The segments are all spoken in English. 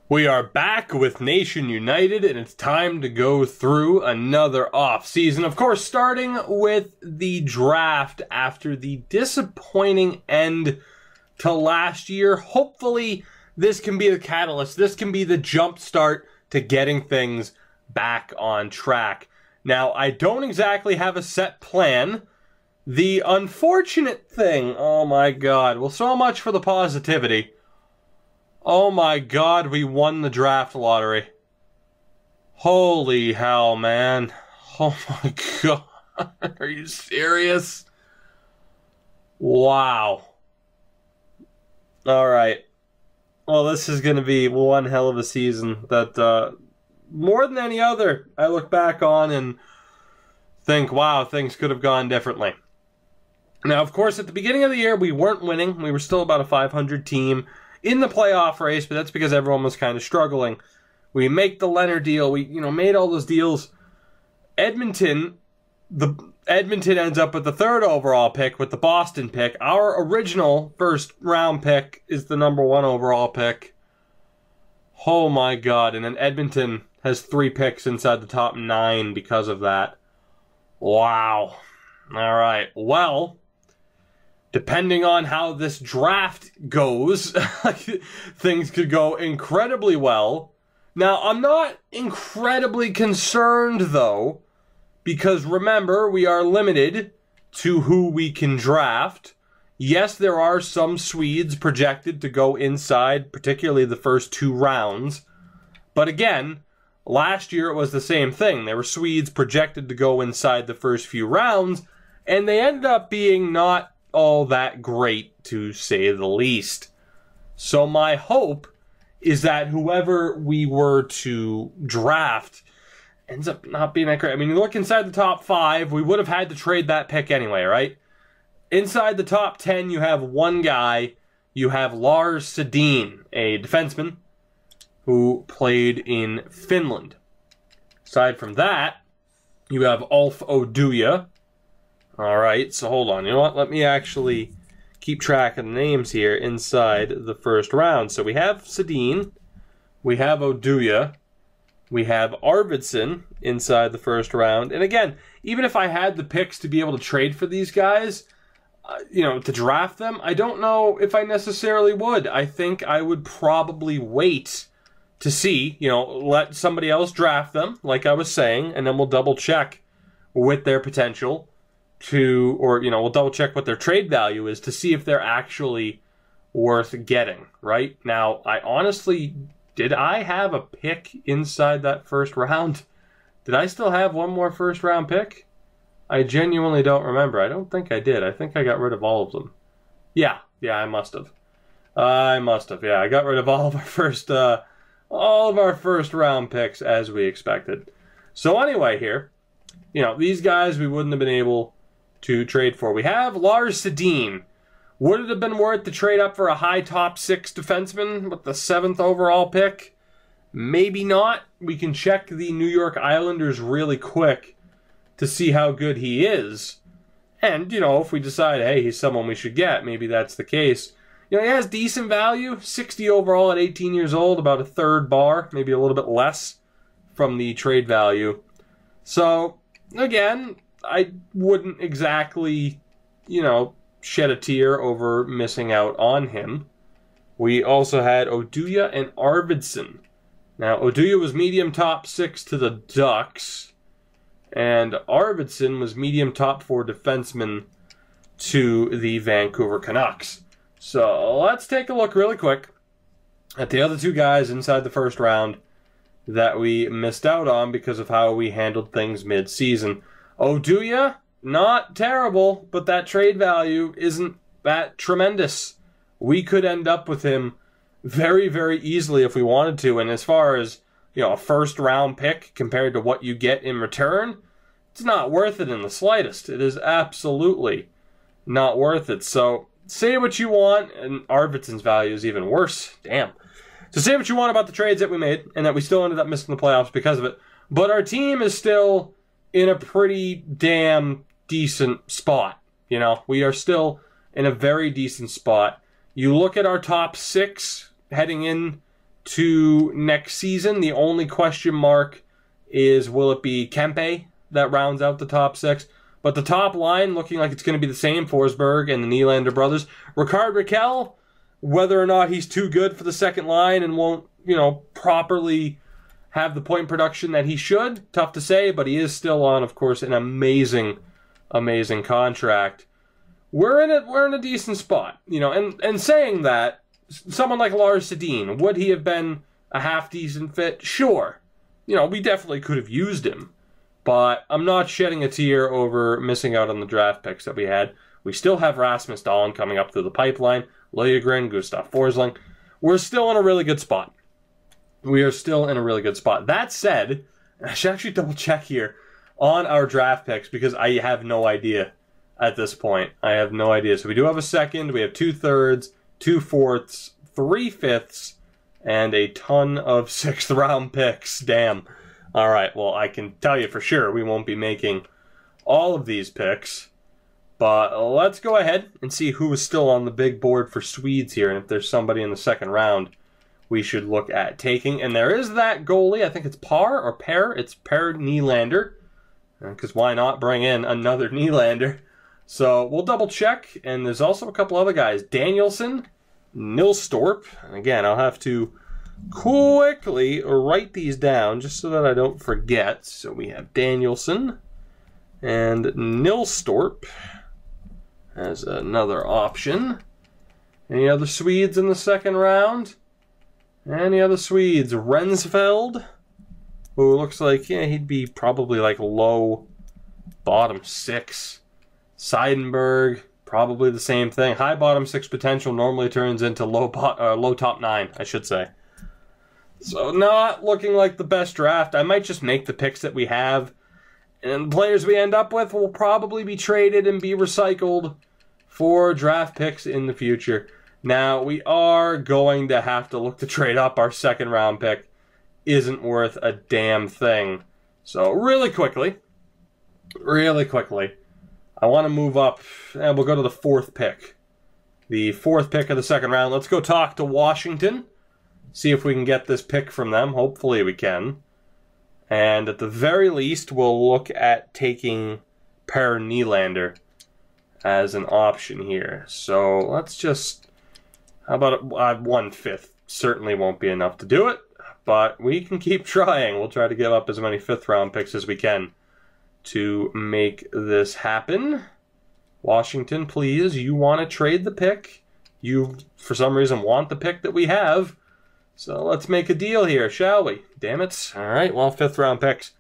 We are back with Nation United, and it's time to go through another off-season. Of course, starting with the draft after the disappointing end to last year. Hopefully, this can be the catalyst. This can be the jump start to getting things back on track. Now, I don't exactly have a set plan. The unfortunate thing, oh my god, well, so much for the positivity. Oh my god, we won the draft lottery. Holy hell, man. Oh my god. Are you serious? Wow. Alright. Well, this is going to be one hell of a season that, more than any other, I look back on and think, wow, things could have gone differently. Now, of course, at the beginning of the year, we weren't winning. We were still about a 500 team in the playoff race, but that's because everyone was kind of struggling. We make the Leonard deal. We, made all those deals. Edmonton ends up with the 3rd overall pick with the Boston pick. Our original first round pick is the number 1 overall pick. Oh my god. And then Edmonton has 3 picks inside the top 9 because of that. Wow. Alright. Well, depending on how this draft goes, things could go incredibly well. Now, I'm not incredibly concerned, though, because remember, we are limited to who we can draft. Yes, there are some Swedes projected to go inside, particularly the first 2 rounds. But again, last year it was the same thing. There were Swedes projected to go inside the first few rounds, and they ended up being not all that great, to say the least. So my hope is that whoever we were to draft ends up not being that great. I mean, you look inside the top 5, we would have had to trade that pick anyway, right? Inside the top 10, you have one guy. You have Lars Sedin, a defenseman who played in Finland. Aside from that, you have Ulf Oduya. Alright, so hold on. You know what? Let me actually keep track of the names here inside the first round. So we have Sedin, we have Oduya, we have Arvidsson inside the first round. And again, even if I had the picks to be able to trade for these guys, to draft them, I don't know if I necessarily would. I think I would probably wait to see, let somebody else draft them, like I was saying, and then we'll double check with their potential we'll double check what their trade value is to see if they're actually worth getting, right? Now, did I have a pick inside that first round? Did I still have one more first round pick? I genuinely don't remember. I don't think I did. I think I got rid of all of them. Yeah, I must have. Yeah, I got rid of all of our first round picks as we expected. So anyway here, these guys we wouldn't have been able to trade for. We have Lars Sedin. Would it have been worth the trade up for a high top 6 defenseman with the 7th overall pick? Maybe not. We can check the New York Islanders really quick to see how good he is. And, if we decide, hey, he's someone we should get, maybe that's the case. He has decent value, 60 overall at 18 years old, about a 3rd bar, maybe a little bit less from the trade value. So, again, I wouldn't exactly, shed a tear over missing out on him. We also had Oduya and Arvidsson. Now, Oduya was medium top 6 to the Ducks, and Arvidsson was medium top 4 defenseman to the Vancouver Canucks. So let's take a look really quick at the other 2 guys inside the first round that we missed out on because of how we handled things mid-season. Oduya, not terrible, but that trade value isn't that tremendous. We could end up with him very, very easily if we wanted to, and as far as, a first-round pick compared to what you get in return, it's not worth it in the slightest. It is absolutely not worth it. So, say what you want, and Arvidsson's value is even worse. Damn. So say what you want about the trades that we made, and that we still ended up missing the playoffs because of it, but our team is still in a pretty damn decent spot. We are still in a very decent spot. You look at our top 6 heading in to next season. The only question mark is, will it be Kempe that rounds out the top 6? But the top line looking like it's going to be the same, Forsberg and the Nylander brothers. Rickard Rakell, whether or not he's too good for the second line and won't, properly have the point production that he should, tough to say, but he is still on, of course, an amazing, amazing contract. We're in a decent spot, and saying that, someone like Lars Sedin, would he have been a half-decent fit? Sure. We definitely could have used him. But I'm not shedding a tear over missing out on the draft picks that we had. We still have Rasmus Dahlin coming up through the pipeline, Liljegren, Gustav Forsling. We're still in a really good spot. We are still in a really good spot. That said, I should actually double check here on our draft picks because I have no idea at this point. I have no idea. So we do have a second, we have 2 thirds, 2 fourths, 3 fifths, and a ton of 6th round picks. Damn. All right, well, I can tell you for sure we won't be making all of these picks. But let's go ahead and see who is still on the big board for Swedes here. And if there's somebody in the second round we should look at taking. And there is that goalie. I think it's Par or Per. It's Per Nylander. Because why not bring in another Nylander? So we'll double check. And there's also a couple other guys. Danielson, Nilstorp. And again, I'll have to quickly write these down just so that I don't forget. So we have Danielson and Nilstorp as another option. Any other Swedes in the second round? Any other Swedes? Rensfeld, who looks like he'd be probably like low bottom 6. Seidenberg, probably the same thing. High bottom 6 potential normally turns into low top 9, I should say. So not looking like the best draft. I might just make the picks that we have. And the players we end up with will probably be traded and be recycled for draft picks in the future. Now, we are going to have to look to trade up. Our second round pick isn't worth a damn thing. So really quickly, I want to move up, and we'll go to the 4th pick. The 4th pick of the second round. Let's go talk to Washington. See if we can get this pick from them. Hopefully we can. And at the very least, we'll look at taking Per Nylander as an option here. So let's just, how about 1/5? Certainly won't be enough to do it, but we can keep trying. We'll try to give up as many 5th round picks as we can to make this happen. Washington, please, you want to trade the pick. You, for some reason, want the pick that we have. So let's make a deal here, shall we? Damn it. All right, well, 5th round picks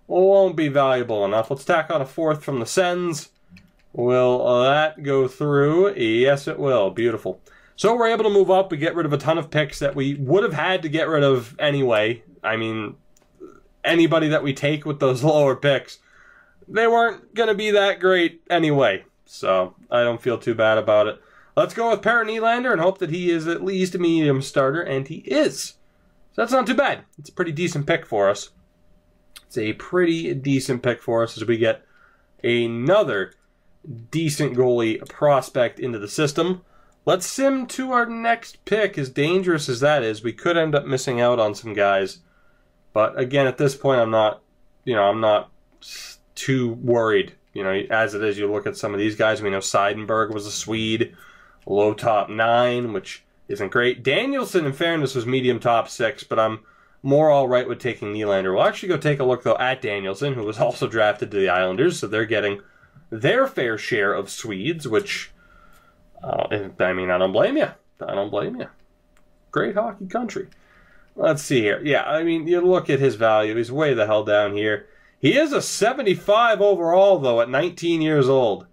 won't be valuable enough. Let's tack on a 4th from the Sens. Will that go through? Yes, it will. Beautiful. So we're able to move up. We get rid of a ton of picks that we would have had to get rid of anyway. I mean, anybody that we take with those lower picks, they weren't going to be that great anyway. So I don't feel too bad about it. Let's go with Per Nylander and hope that he is at least a medium starter, and he is. So that's not too bad. It's a pretty decent pick for us. It's a pretty decent pick for us as we get another decent goalie prospect into the system. Let's sim to our next pick. As dangerous as that is, we could end up missing out on some guys. But again, at this point, I'm not too worried. As it is, you look at some of these guys. We know Seidenberg was a Swede. Low top 9, which isn't great. Danielson, in fairness, was medium top 6, but I'm more all right with taking Nylander. We'll actually go take a look, though, at Danielson, who was also drafted to the Islanders, so they're getting their fair share of Swedes, which, I don't blame you. I don't blame you. Great hockey country. Let's see here. Yeah, you look at his value. He's way the hell down here. He is a 75 overall, though, at 19 years old.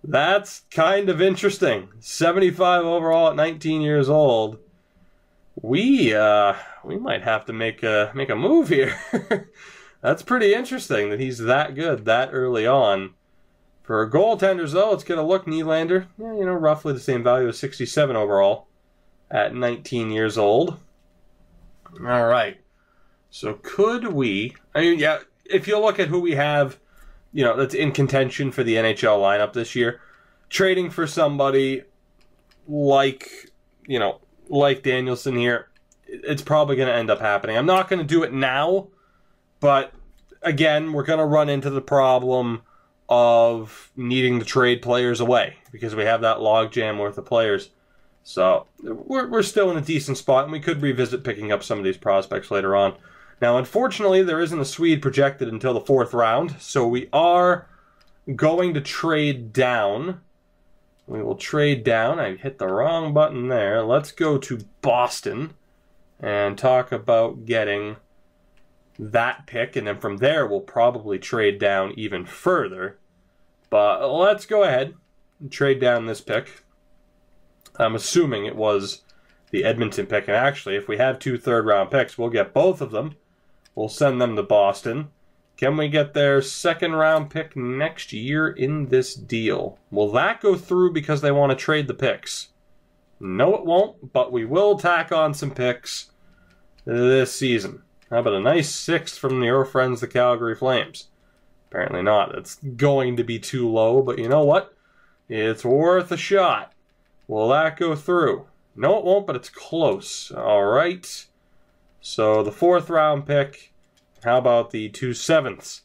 That's kind of interesting. 75 overall at 19 years old. We might have to make a move here. That's pretty interesting that he's that good that early on. For goaltenders, though, let's get a look. Nylander, roughly the same value as 67 overall at 19 years old. All right. So could we? If you look at who we have, that's in contention for the NHL lineup this year, trading for somebody like Danielson here, it's probably going to end up happening. I'm not going to do it now, but again, we're going to run into the problem of needing to trade players away because we have that logjam worth of players. So we're still in a decent spot, and we could revisit picking up some of these prospects later on. Now, unfortunately, there isn't a Swede projected until the 4th round, so we are going to trade down. We will trade down. I hit the wrong button there. Let's go to Boston and talk about getting that pick, and then from there we'll probably trade down even further. But let's go ahead and trade down this pick. I'm assuming it was the Edmonton pick, and actually, if we have 2 third-round picks, we'll get both of them. We'll send them to Boston. Can we get their 2nd-round pick next year in this deal? Will that go through because they want to trade the picks? No, it won't, but we will tack on some picks this season. How about a nice 6th from your friends, the Calgary Flames? Apparently not. It's going to be too low, but you know what? It's worth a shot. Will that go through? No, it won't, but it's close. All right. So the 4th-round pick, how about the 2 7ths?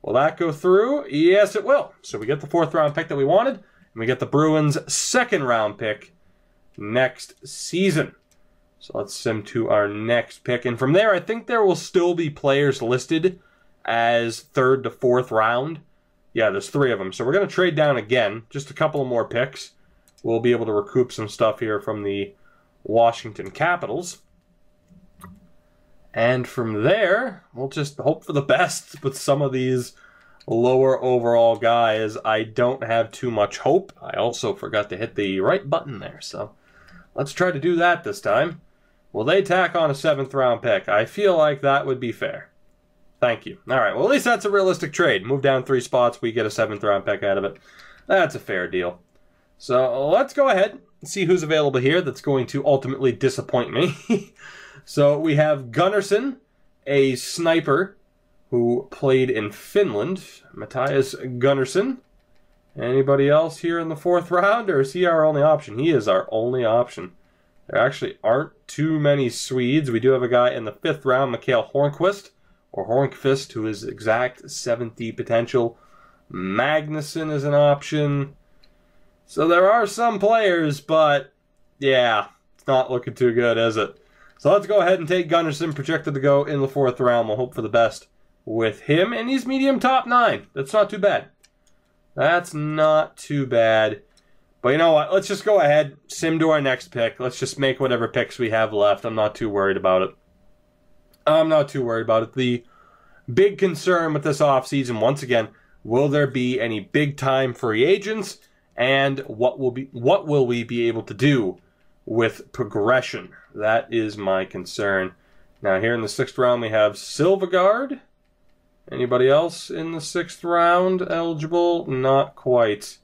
Will that go through? Yes, it will. So we get the 4th-round pick that we wanted, and we get the Bruins' 2nd-round pick next season. So let's sim to our next pick. And from there, I think there will still be players listed as 3rd to 4th round. Yeah, there's 3 of them. So we're going to trade down again. Just a couple of more picks. We'll be able to recoup some stuff here from the Washington Capitals. And from there, we'll just hope for the best with some of these lower overall guys. I don't have too much hope. I also forgot to hit the right button there, so let's try to do that this time. Will they tack on a 7th-round pick? I feel like that would be fair. Thank you. All right, well, at least that's a realistic trade. Move down 3 spots, we get a 7th-round pick out of it. That's a fair deal. So let's go ahead and see who's available here that's going to ultimately disappoint me. So we have Gunnarsson, a sniper who played in Finland. Matthias Gunnarsson. Anybody else here in the 4th round, or is he our only option? He is our only option. There actually aren't too many Swedes. We do have a guy in the 5th round, Mikael Hornqvist, or Hornqvist, who is exact 70 potential. Magnusson is an option. So there are some players, but yeah, it's not looking too good, is it? So let's go ahead and take Gunnarsson, projected to go in the 4th round. We'll hope for the best with him, and he's medium top 9. That's not too bad. That's not too bad. But you know what? Let's just go ahead, sim to our next pick. Let's just make whatever picks we have left. I'm not too worried about it. I'm not too worried about it. The big concern with this offseason, once again, will there be any big-time free agents? And what will we be able to do with progression? That is my concern. Now, here in the 6th round, we have Silvegaard. Anybody else in the 6th round eligible? Not quite.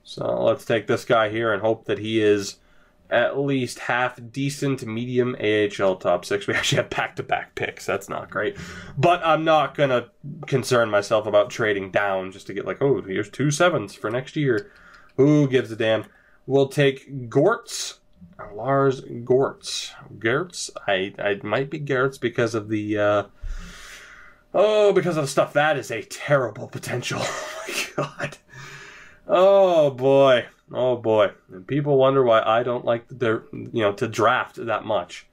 So let's take this guy here and hope that he is at least half decent, medium AHL top 6. We actually have back-to-back picks. That's not great. But I'm not going to concern myself about trading down just to get like, oh, here's 2 7s for next year. Who gives a damn? We'll take Gortz. Lars Gortz. Gertz? I might be Gertz because of the because of the stuff. That is a terrible potential. Oh my god. Oh boy. Oh boy. And people wonder why I don't like to draft that much.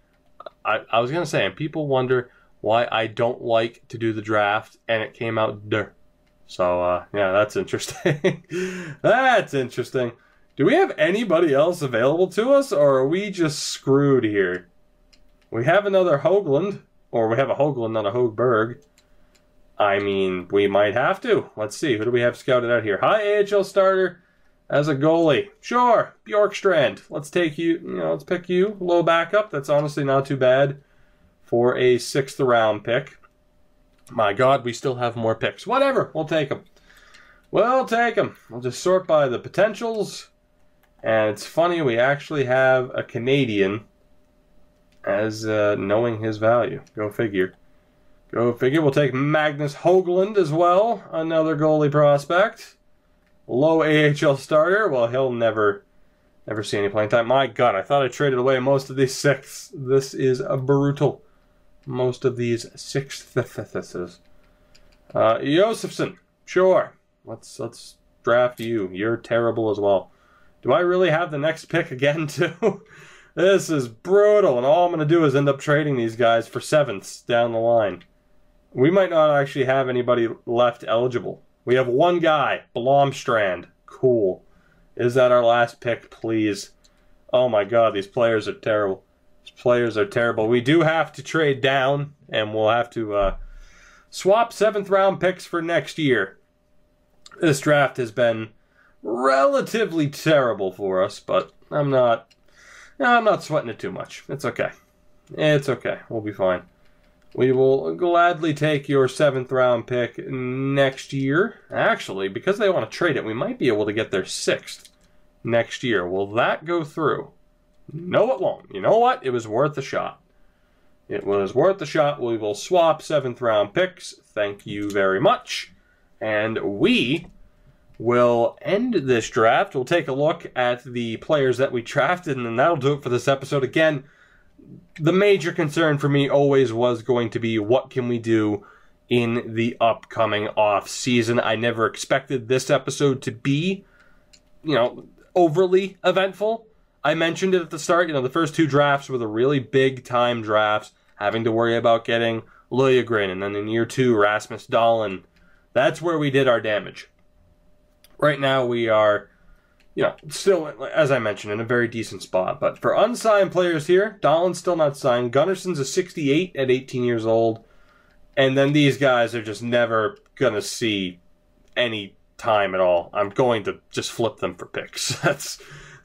I was gonna say, and people wonder why I don't like to do the draft, and it came out der. So, yeah, that's interesting. That's interesting. Do we have anybody else available to us, or are we just screwed here? We have another Hoagland, or we have a Hoagland, not a Hoagberg. I mean, we might have to. Let's see. Who do we have scouted out here? High AHL starter as a goalie. Sure, Bjorkstrand. Let's take you, let's pick you. Low backup. That's honestly not too bad for a 6th round pick. My God, we still have more picks. Whatever, we'll take them. We'll take them. We'll just sort by the potentials. And it's funny, we actually have a Canadian as knowing his value. Go figure. Go figure. We'll take Magnus Hoagland as well. Another goalie prospect. Low AHL starter. Well, he'll never Never see any playing time. My God, I thought I traded away most of these sixths. This is brutal. Most of these sixths. Josefson, sure. Let's draft you. You're terrible as well. Do I really have the next pick again, too? This is brutal, and all I'm going to do is end up trading these guys for sevenths down the line. We might not actually have anybody left eligible. We have one guy, Blomstrand. Cool. Is that our last pick, please? Oh my God, these players are terrible. These players are terrible. We do have to trade down, and we'll have to swap 7th round picks for next year. This draft has been relatively terrible for us, but I'm not sweating it too much. It's okay. It's okay. We'll be fine. We will gladly take your 7th round pick next year. Actually, because they want to trade it, we might be able to get their 6th next year. Will that go through? No, it won't. You know what? It was worth a shot. It was worth a shot. We will swap 7th round picks. Thank you very much. And we will end this draft. We'll take a look at the players that we drafted, and then that'll do it for this episode. Again, the major concern for me always was going to be what can we do in the upcoming off season. I never expected this episode to be, overly eventful. I mentioned it at the start. The first 2 drafts were the really big time drafts, having to worry about getting Liljegren, and then in year 2, Rasmus Dahlin. That's where we did our damage. Right now we are, still, as I mentioned, in a very decent spot. But for unsigned players here, Dahlin's still not signed. Gunnarsson's a 68 at 18 years old. And then these guys are just never going to see any time at all. I'm going to just flip them for picks.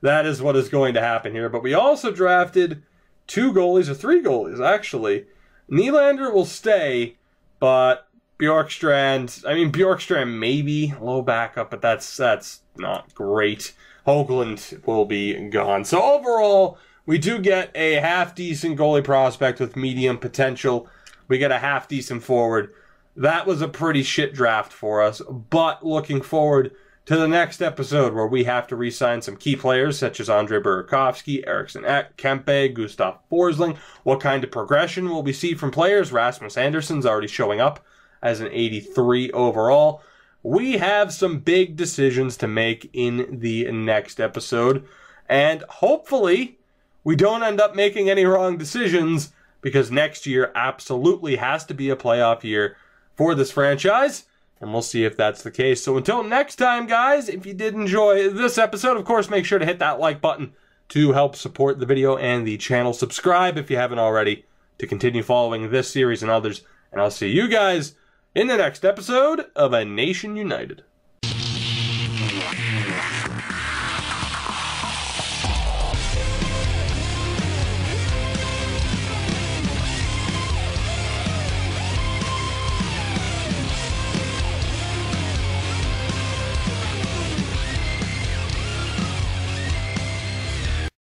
That is what is going to happen here. But we also drafted 2 goalies, or 3 goalies, actually. Nylander will stay, but Bjorkstrand maybe low backup, but that's not great. Hoagland will be gone. So overall, we do get a half-decent goalie prospect with medium potential. We get a half-decent forward. That was a pretty shit draft for us, but looking forward to the next episode where we have to re-sign some key players such as Andre Burakovsky, Eriksson Ek, Kempe, Gustav Forsling. What kind of progression will we see from players? Rasmus Andersson's already showing up as an 83 overall. We have some big decisions to make in the next episode, and hopefully we don't end up making any wrong decisions, because next year absolutely has to be a playoff year for this franchise, and we'll see if that's the case. So until next time, guys, if you did enjoy this episode, of course, make sure to hit that like button to help support the video and the channel. Subscribe if you haven't already to continue following this series and others, and I'll see you guys in the next episode of A Nation United.